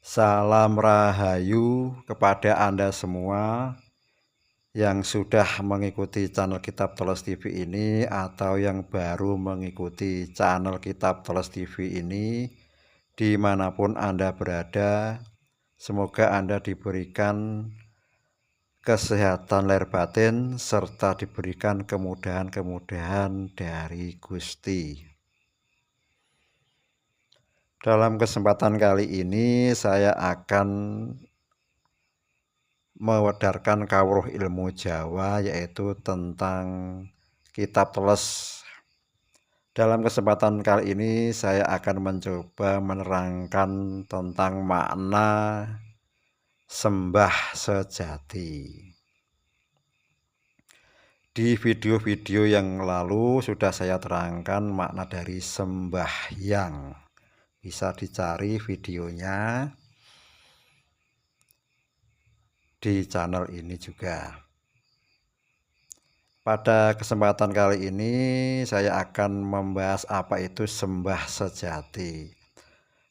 Salam Rahayu kepada Anda semua yang sudah mengikuti channel Kitab Tolos TV ini atau yang baru mengikuti channel Kitab Tolos TV ini dimanapun Anda berada. Semoga Anda diberikan kesehatan lahir batin serta diberikan kemudahan-kemudahan dari Gusti. Dalam kesempatan kali ini saya akan mewedarkan kawruh ilmu Jawa, yaitu tentang Kitab Teles. Dalam kesempatan kali ini saya akan mencoba menerangkan tentang makna sembah sejati. Di video-video yang lalu sudah saya terangkan makna dari sembahyang. Bisa dicari videonya di channel ini juga. Pada kesempatan kali ini saya akan membahas apa itu sembah sejati.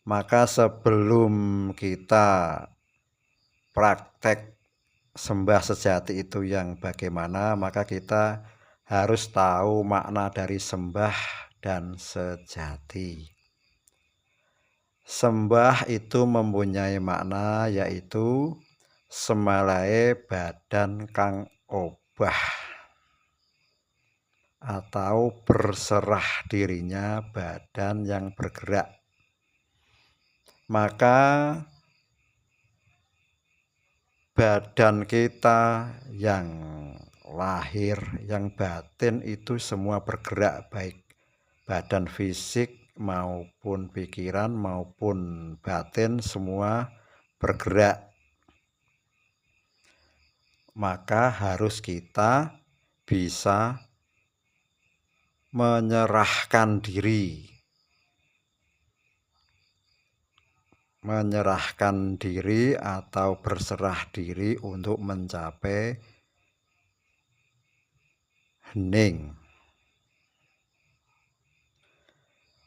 Maka sebelum kita praktek sembah sejati itu yang bagaimana, maka kita harus tahu makna dari sembah dan sejati. Sembah itu mempunyai makna yaitu semalae badan kang obah, atau berserah dirinya badan yang bergerak. Maka badan kita yang lahir, yang batin itu semua bergerak, baik badan fisik maupun pikiran maupun batin semua bergerak. Maka harus kita bisa menyerahkan diri atau berserah diri untuk mencapai hening.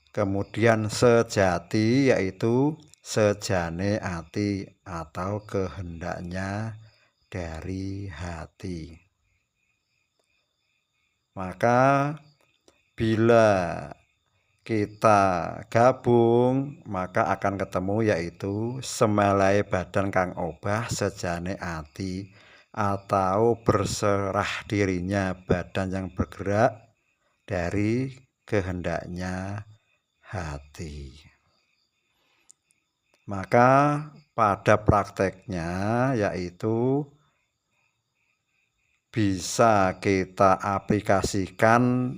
Kemudian sejati yaitu sejane ati atau kehendaknya dari hati. Maka bila kita gabung maka akan ketemu yaitu semalae badan kang obah sejane ati, atau berserah dirinya badan yang bergerak dari kehendaknya hati. Maka pada prakteknya yaitu bisa kita aplikasikan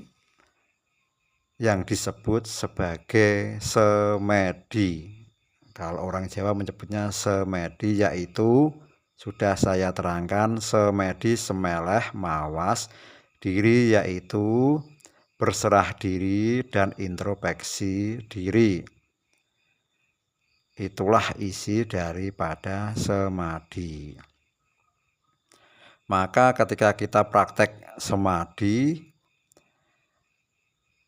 yang disebut sebagai semedi. Kalau orang Jawa menyebutnya semedi, yaitu sudah saya terangkan, semedi semeleh mawas, diri yaitu berserah diri dan introspeksi diri. Itulah isi daripada semadi. Maka ketika kita praktek semadi,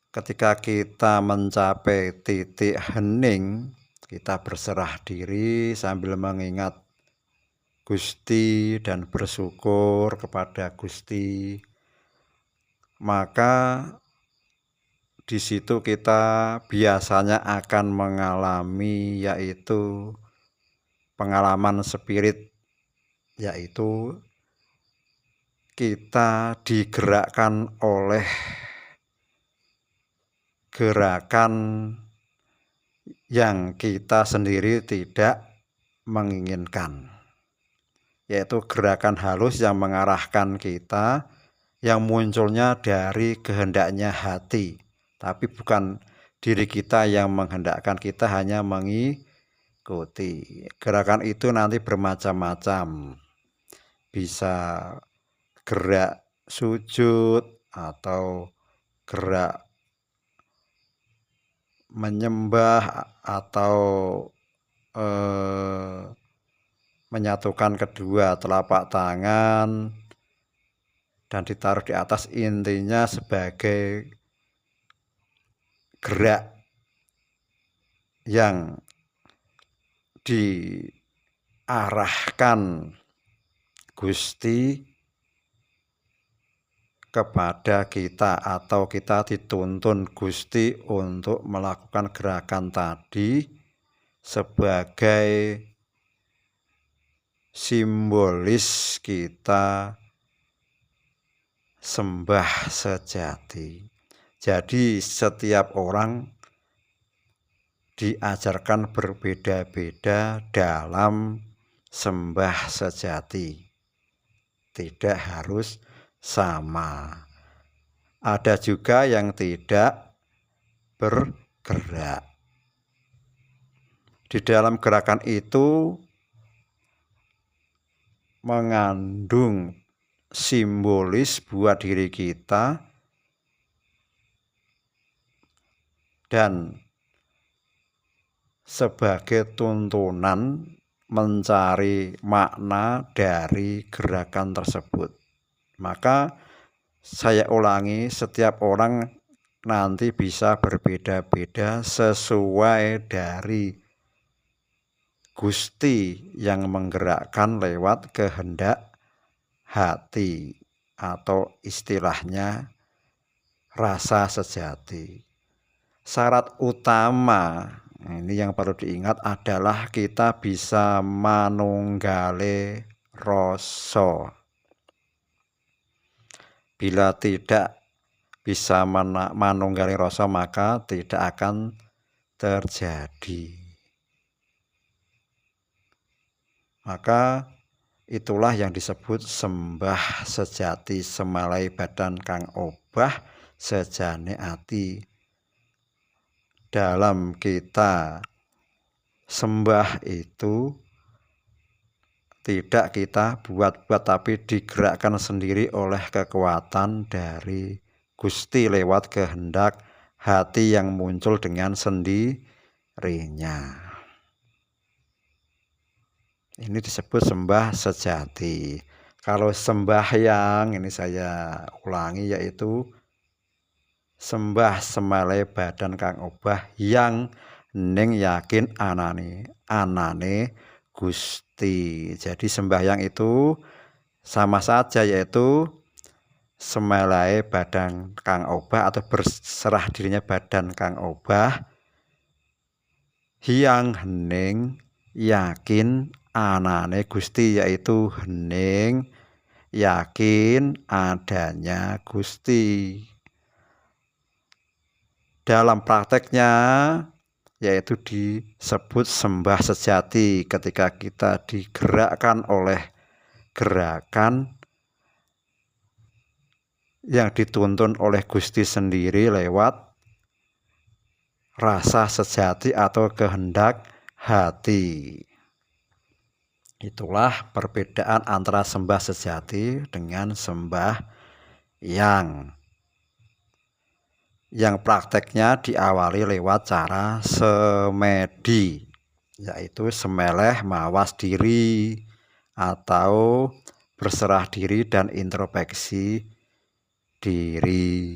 ketika kita mencapai titik hening, kita berserah diri sambil mengingat Gusti dan bersyukur kepada Gusti. Maka di situ kita biasanya akan mengalami yaitu pengalaman spirit, yaitu kita digerakkan oleh gerakan yang kita sendiri tidak menginginkan, yaitu gerakan halus yang mengarahkan kita, yang munculnya dari kehendaknya hati, tapi bukan diri kita yang menghendakkan, kita hanya mengikuti. Gerakan itu nanti bermacam-macam, bisa gerak sujud atau gerak menyembah atau menyatukan kedua telapak tangan dan ditaruh di atas, intinya sebagai gerak yang diarahkan Gusti kepada kita, atau kita dituntun Gusti untuk melakukan gerakan tadi sebagai simbolis kita sembah sejati. Jadi setiap orang diajarkan berbeda-beda dalam sembah sejati, tidak harus sama. Ada juga yang tidak bergerak. Di dalam gerakan itu mengandung simbolis buat diri kita dan sebagai tuntunan mencari makna dari gerakan tersebut. Maka saya ulangi, setiap orang nanti bisa berbeda-beda sesuai dari Gusti yang menggerakkan lewat kehendak hati, atau istilahnya rasa sejati. Syarat utama ini yang perlu diingat adalah kita bisa manunggale rasa. Bila tidak bisa manunggali rasa, maka tidak akan terjadi. Maka itulah yang disebut sembah sejati, semalai badan kang obah sejane ati. Dalam kita sembah itu tidak kita buat-buat, tapi digerakkan sendiri oleh kekuatan dari Gusti lewat kehendak hati yang muncul dengan sendirinya. Ini disebut sembah sejati. Kalau sembahyang, ini saya ulangi, yaitu sembah semalai badan kang obah yang ning yakin anane Gusti. Jadi sembahyang itu sama saja, yaitu semalai badan kang obah atau berserah dirinya badan kang obah yang hening yakin anane Gusti, yaitu hening yakin adanya Gusti. Dalam prakteknya yaitu disebut sembah sejati ketika kita digerakkan oleh gerakan yang dituntun oleh Gusti sendiri lewat rasa sejati atau kehendak hati. Itulah perbedaan antara sembah sejati dengan sembahyang. Yang prakteknya diawali lewat cara semedi, yaitu semeleh mawas diri atau berserah diri dan introspeksi diri.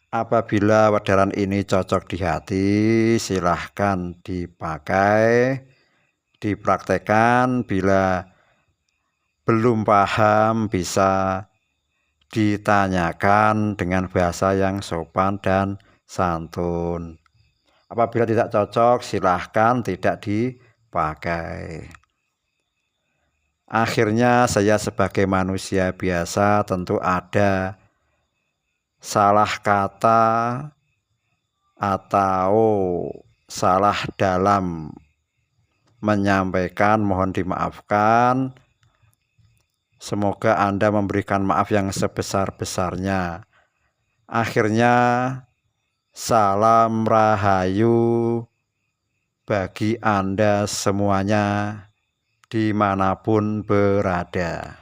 Apabila wadaran ini cocok di hati, silahkan dipakai, dipraktekkan. Bila belum paham, bisa ditanyakan dengan bahasa yang sopan dan santun. Apabila tidak cocok, silahkan tidak dipakai. Akhirnya saya sebagai manusia biasa tentu ada salah kata atau salah dalam menyampaikan, mohon dimaafkan. Semoga Anda memberikan maaf yang sebesar-besarnya. Akhirnya, salam rahayu bagi Anda semuanya dimanapun berada.